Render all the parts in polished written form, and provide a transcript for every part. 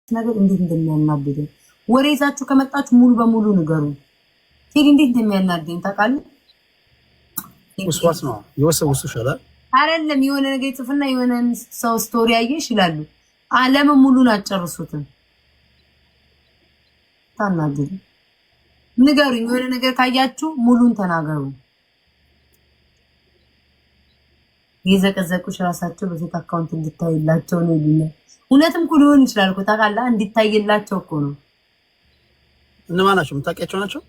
ነገር እንዴት እንደሚያናድድ ወሬ ይዛችሁ ከመጣችሁ ሙሉ በሙሉ ንገሩ። ቴዲ እንዴት እንደሚያናድኝ ታውቃለህ? ወስዋስ ነው የወሰውሱ ይሻላል አይደለም። የሆነ ነገር ጽፍና የሆነ ሰው ስቶሪ ያየሽ ይላሉ። ዓለም ሙሉን አጨርሱትም። ታናግሩ ንገሩኝ። የሆነ ነገር ካያችሁ ሙሉን ተናገሩ። የዘቀዘቁሽ ራሳቸው በፊት አካውንት እንድታይላቸው ነው ይሉኛል። እውነትም እኮ ሊሆን ይችላል እኮ ታውቃለህ። እንድታይላቸው እኮ ነው። እነማን ናቸው? የምታውቂያቸው ናቸው?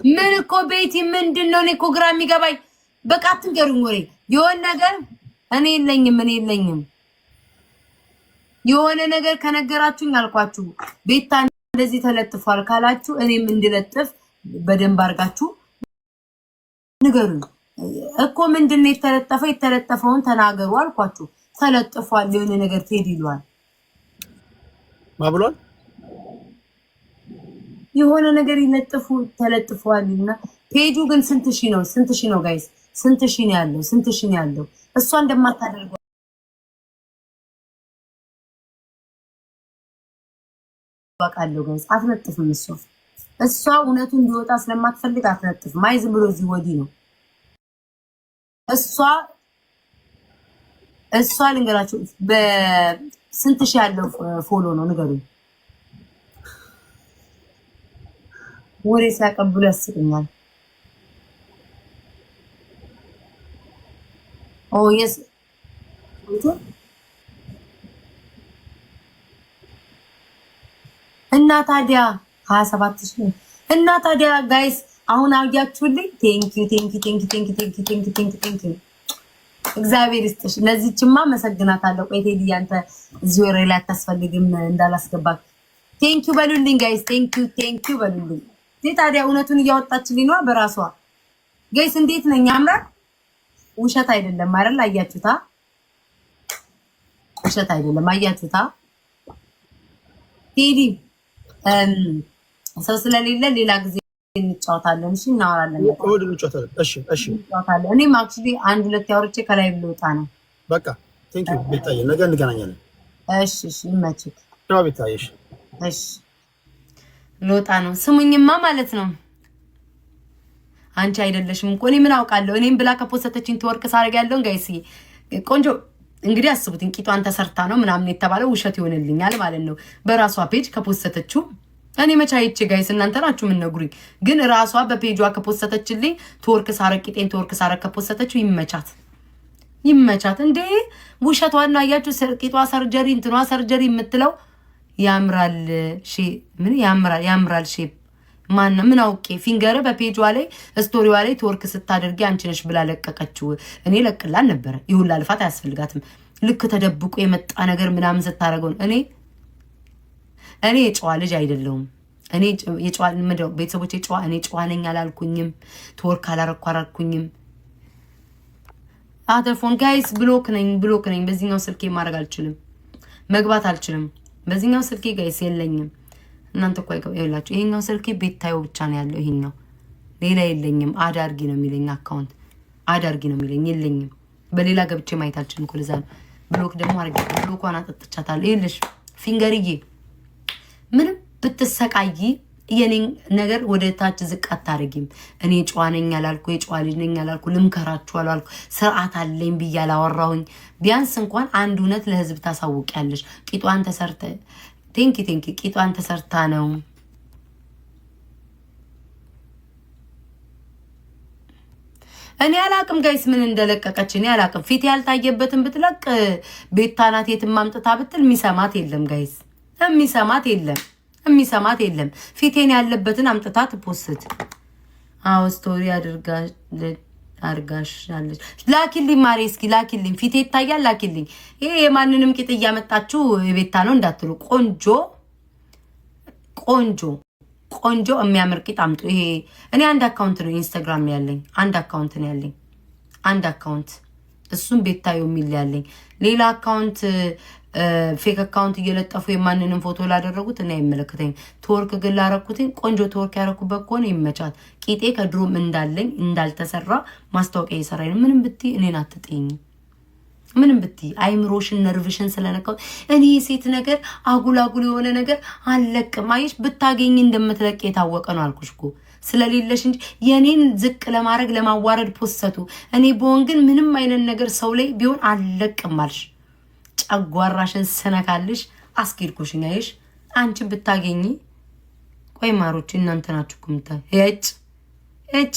ምን እኮ ቤቲ ምንድነው? እኔ እኮ ግራ የሚገባኝ በቃ አትንገሩኝ ወሬ የሆነ ነገር እኔ የለኝም። የሆነ ነገር ከነገራችሁኝ አልኳችሁ። ቤታ እንደዚህ ተለጥፏል ካላችሁ እኔም እንድለጥፍ በደንብ አድርጋችሁ ንገሩኝ እኮ። ምንድነው የተለጠፈው? የተለጠፈውን ተናገሩ አልኳችሁ። ተለጥፏል የሆነ ነገር ቴዲ ይሏል ማብሏል የሆነ ነገር ይለጥፉ ተለጥፏልና ፔጁ ግን ስንት ሺህ ነው? ስንት ሺህ ነው ጋይስ? ስንት ሺህ ነው ያለው? ስንት ሺህ ነው ያለው? እሷ እንደማታደርገው አውቃለሁ ጋይስ። አትለጥፍም እሷ እውነቱን እንዲወጣ ስለማትፈልግ አትለጥፍም። አይ ዝም ብሎ እዚህ ወዲህ ነው እሷ ልንገራችሁ በስንት ሺህ ያለው ፎሎ ነው ንገሩኝ። ወሬ ሲያቀብሉ ያስቀኛል። ኦ የስ እና ታዲያ 27000 እና ታዲያ ጋይስ አሁን አያችሁልኝ። ቴንኪዩ እግዚአብሔር ይስጥሽ። ለዚህችማ መሰግናታለሁ። ቆይ ቴዲ ያንተ እዚህ ወሬ ላይ አታስፈልግም እንዳላስገባክ። ቴንኪዩ በሉልኝ ጋይስ። ቴንኪዩ በሉልኝ። ታዲያ እውነቱን እያወጣችልኝ ነው በራሷ። ጋይስ እንዴት ነኝ? ያምራል። ውሸት አይደለም አይደል? አያችሁታ? ውሸት አይደለም አያችሁታ? ቴዲ ሰው ስለሌለ ሌላ ጊዜ እንጫወታለን። እሺ እናወራለን። ወደ እንጫወታለን። እሺ እንጫወታለን። እኔም አክቹሊ አንድ ሁለት ያወርቼ ከላይ ልወጣ ነው። በቃ ቴንኪዩ ቤታዬ፣ ነገ እንገናኛለን። እሺ ይመችክ። ቻው ቤታዬ። እሺ ልወጣ ነው። ስሙኝማ ማለት ነው። አንቺ አይደለሽም እኮ እኔ ምን አውቃለሁ። እኔም ብላ ከፖስተችኝ ተወርቅ ሳረግ ያለውን ጋይስ ቆንጆ እንግዲህ አስቡት። ቂጧን ተሰርታ ነው ምናምን የተባለው ውሸት ይሆንልኛል ማለት ነው። በራሷ ፔጅ ከፖስተችው እኔ መቻይቼ ጋይስ እናንተ ናችሁ ምን ነግሩኝ። ግን ራሷ በፔጇ ከፖስተችልኝ ተወርቅ ሳረግ ቂጤን ተወርቅ ሳረግ ከፖስተችው ይመቻት እንዴ። ውሸቷን አያችሁ። ቂጧ ሰርጀሪ እንትኗ ሰርጀሪ የምትለው ያምራል ሼፕ ማን ምን አውቄ ፊንገር በፔጇ ላይ ስቶሪዋ ላይ ተወርክ ስታደርጊ አንቺ ነሽ ብላ ለቀቀችው። እኔ ለቅላን ነበር። ይሁን አልፋት አያስፈልጋትም። ልክ ተደብቆ የመጣ ነገር ምናምን ስታረገው እኔ የጨዋ ልጅ አይደለሁም። እኔ የጨዋ ምንድነው ቤተሰቦቼ ጨዋ እኔ ጨዋ ነኝ አላልኩኝም። ተወርክ አላረኳራኩኝም። አተርፎን ጋይስ ብሎክ ነኝ። በዚህኛው ስልኬ ማድረግ አልችልም፣ መግባት አልችልም። በዚህኛው ስልኬ ጋይስ የለኝም። እናንተ እኮ ይላችሁ ይሄኛው ስልኬ ቤታዩ ብቻ ነው ያለው። ይሄኛው ሌላ የለኝም። አዳርጊ ነው የሚለኝ አካውንት አዳርጊ ነው የሚለኝ የለኝም። በሌላ ገብቼ ማየት አልችልም እኮ ለዛ ነው ብሎክ ደግሞ አርጊ። ብሎኳን አጠጥቻታለሁ። ይልሽ ፊንገርዬ ምንም ብትሰቃይ የኔን ነገር ወደ ታች ዝቅ አታረጊም። እኔ ጨዋ ነኝ አላልኩ፣ የጨዋ ልጅ ነኝ አላልኩ፣ ልምከራችሁ አላልኩ፣ ስርዓት አለኝ ብዬ አላወራሁኝ። ቢያንስ እንኳን አንድ እውነት ለህዝብ ታሳውቂያለሽ። ቂጧን ተሰርተ ቴንኪ ቂጧን ተሰርታ ነው። እኔ አላቅም ጋይስ ምን እንደለቀቀች እኔ አላቅም። ፊት ያልታየበትን ብትለቅ ቤታናት የትም ማምጥታ ብትል የሚሰማት የለም ጋይስ፣ የሚሰማት የለም። ፊቴን ያለበትን አምጥታ ትፖስት። አዎ ስቶሪ አርጋሻለች። ላኪልኝ ማሬ፣ እስኪ ላኪልኝ። ፊቴ ይታያል፣ ላኪልኝ። ይሄ የማንንም ቂጥ እያመጣችሁ የቤታ ነው እንዳትሉ። ቆንጆ የሚያምር ቂጥ አምጡ። ይሄ እኔ አንድ አካውንት ነው ኢንስታግራም ያለኝ፣ አንድ አካውንት እሱም ቤታዩ የሚል ያለኝ። ሌላ አካውንት ፌክ አካውንት እየለጠፉ የማንንም ፎቶ ላደረጉት እኔ አይመለከተኝ። ተወርክ ግን ላረኩትኝ ቆንጆ ተወርክ ያረኩበት ከሆነ ይመቻት። ቂጤ ከድሮም እንዳለኝ እንዳልተሰራ ማስታወቂያ እየሰራኝ ነው። ምንም ብትይ እኔን አትጥይኝ። ምንም ብትይ አይምሮሽን ነርቭሽን ስለነካው እኔ ሴት ነገር አጉላጉል የሆነ ነገር አለቅም። አይሽ ብታገኝ እንደምትለቅ የታወቀ ነው አልኩሽ እኮ ስለሌለሽ እንጂ የኔን ዝቅ ለማድረግ ለማዋረድ ፖስተቱ እኔ በሆን ግን ምንም አይነት ነገር ሰው ላይ ቢሆን አለቅም አልሽ። ጨጓራሽን ስነካልሽ አስኬድኩሽኝ። አይሽ አንቺ ብታገኝ ቆይ ማሮች እናንተ ናችሁ ኩምታ እጭ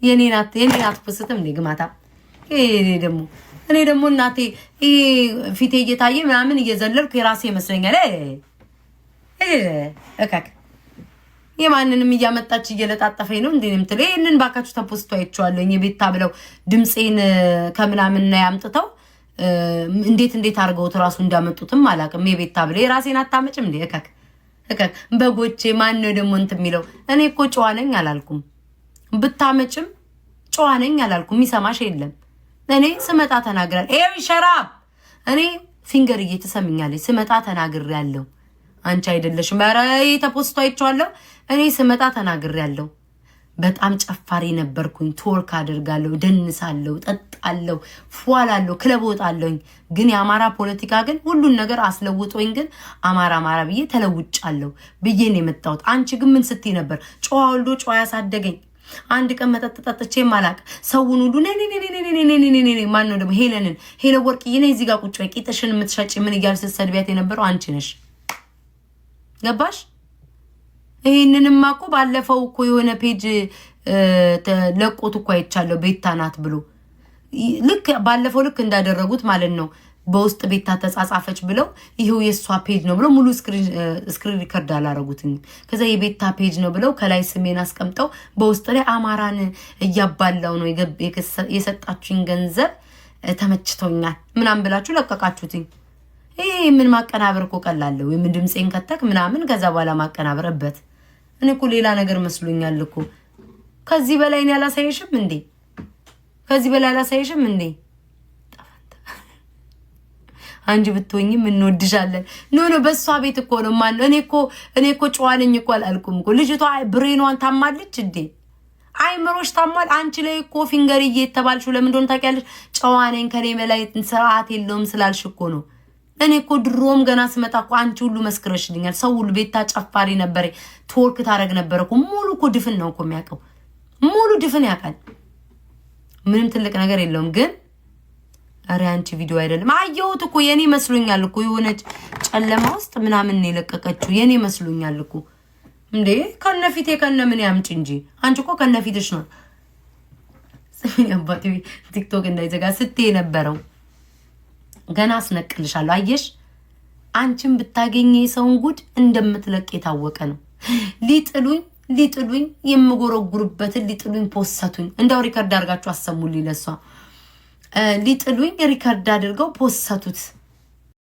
የኔ ናት ፖስትም እንደ ግማታ እኔ ደግሞ እናቴ ፊቴ እየታየ ምናምን እየዘለልኩ የራሴ ይመስለኛል። እካክ የማንንም እያመጣች እየለጣጠፈኝ ነው እንዴ የምትለው? ይሄንን ባካችሁ ተፖስቶ አይቼዋለሁ። የቤታ ብለው ድምጼን ከምናምን ነው ያምጥተው እንዴት አድርገውት ራሱ እንዳመጡትም አላውቅም። የቤታ ብለው የራሴን አታመጭም እንዴ? እካክ በጎቼ ማን ነው ደግሞ እንትን የሚለው? እኔ እኮ ጨዋ ነኝ አላልኩም። ብታመጭም ጨዋ ነኝ አላልኩም። የሚሰማሽ የለም። እኔ ስመጣ ተናግራል። ሸራብ እኔ ፊንገር እየተሰምኛለች ስመጣ ተናግሬያለሁ። አንቺ አይደለሽም። ኧረ ተፖስቶ አይቼዋለሁ። እኔ ስመጣ ተናግሬያለሁ። በጣም ጨፋሪ ነበርኩኝ። ቶርክ አደርጋለሁ፣ ደንሳለሁ፣ ጠጣለሁ፣ ፏላለሁ፣ ክለብ ወጣለሁኝ። ግን የአማራ ፖለቲካ ግን ሁሉን ነገር አስለውጦኝ ግን አማራ ብዬ ተለውጫለሁ ብዬ ነው የመጣሁት። አንቺ ግን ምን ስትይ ነበር? ጨዋ ወልዶ ጨዋ ያሳደገኝ። አንድ ቀን መጠጥ ጠጥቼ ማላቅ ሰውን ሁሉ ማን ነው ደግሞ ሄለን ወርቅዬ ነይ እዚህ ጋር ቁጭ በይ ቂጥሽን የምትሸጪ ምን እያልሽ ስትሰድቢያት የነበረው አንቺ ነሽ። ገባሽ? ይሄንንማ እኮ ባለፈው እኮ የሆነ ፔጅ ለቆት እኮ አይቻለሁ። ቤታ ናት ብሎ ባለፈው ልክ እንዳደረጉት ማለት ነው። በውስጥ ቤታ ተጻጻፈች ብለው ይሄው የሷ ፔጅ ነው ብለው ሙሉ ስክሪን ሪከርድ አላረጉትኝ። ከዛ የቤታ ፔጅ ነው ብለው ከላይ ስሜን አስቀምጠው በውስጥ ላይ አማራን እያባላው ነው የሰጣችሁኝ ገንዘብ ተመችቶኛል ምናምን ብላችሁ ለቀቃችሁትኝ። ይሄ ምን ማቀናበር እኮ ቀላለሁ። የምን ድምጼን ከተክ ምናምን ከዛ በኋላ ማቀናበርበት። እኔ እኮ ሌላ ነገር መስሎኛል እኮ። ከዚህ በላይ እኔ አላሳየሽም እንዴ? ከዚህ በላይ አላሳየሽም እንዴ? አንቺ ብትሆኝም እንወድሻለን። ኖ በሷ ቤት እኮ ነው ማን እኔ እኮ ጨዋለኝ እኮ አላልኩም እኮ። ልጅቷ ብሬኗን ታማለች እንዴ? አይምሮሽ ታማል። አንቺ ላይ እኮ ፊንገርዬ የተባልሽው ለምን እንደሆነ ታውቂያለሽ? ጨዋነኝ ከኔ በላይ ስርዓት የለውም ስላልሽ እኮ ነው። እኔ እኮ ድሮም ገና ስመጣ እኮ አንቺ ሁሉ መስክረሽልኛል። ሰው ሁሉ ቤታ ጨፋሪ ነበር፣ ቶርክ ታረግ ነበር እኮ። ሙሉ እኮ ድፍን ነው እኮ የሚያውቀው። ሙሉ ድፍን ያውቃል። ምንም ትልቅ ነገር የለውም። ግን ኧረ አንቺ ቪዲዮ አይደለም አየሁት እኮ የኔ መስሎኛል እኮ። የሆነች ጨለማ ውስጥ ምናምን ነው የለቀቀችው። የኔ መስሎኛል እኮ እንዴ። ከነፊቴ ከነምን ያምጭ እንጂ አንቺ እኮ ከነፊትሽ ነው። ስሚ አባቴ ቲክቶክ እንዳይዘጋ ስትይ ነበረው። ገና አስነቅልሻለሁ። አየሽ አንቺን ብታገኘ የሰውን ጉድ እንደምትለቅ የታወቀ ነው። ሊጥሉኝ የምጎረጉርበትን ሊጥሉኝ ፖሰቱኝ። እንደው ሪከርድ አድርጋችሁ አሰሙልኝ። ለሷ ሊጥሉኝ ሪከርድ አድርገው ፖሰቱት።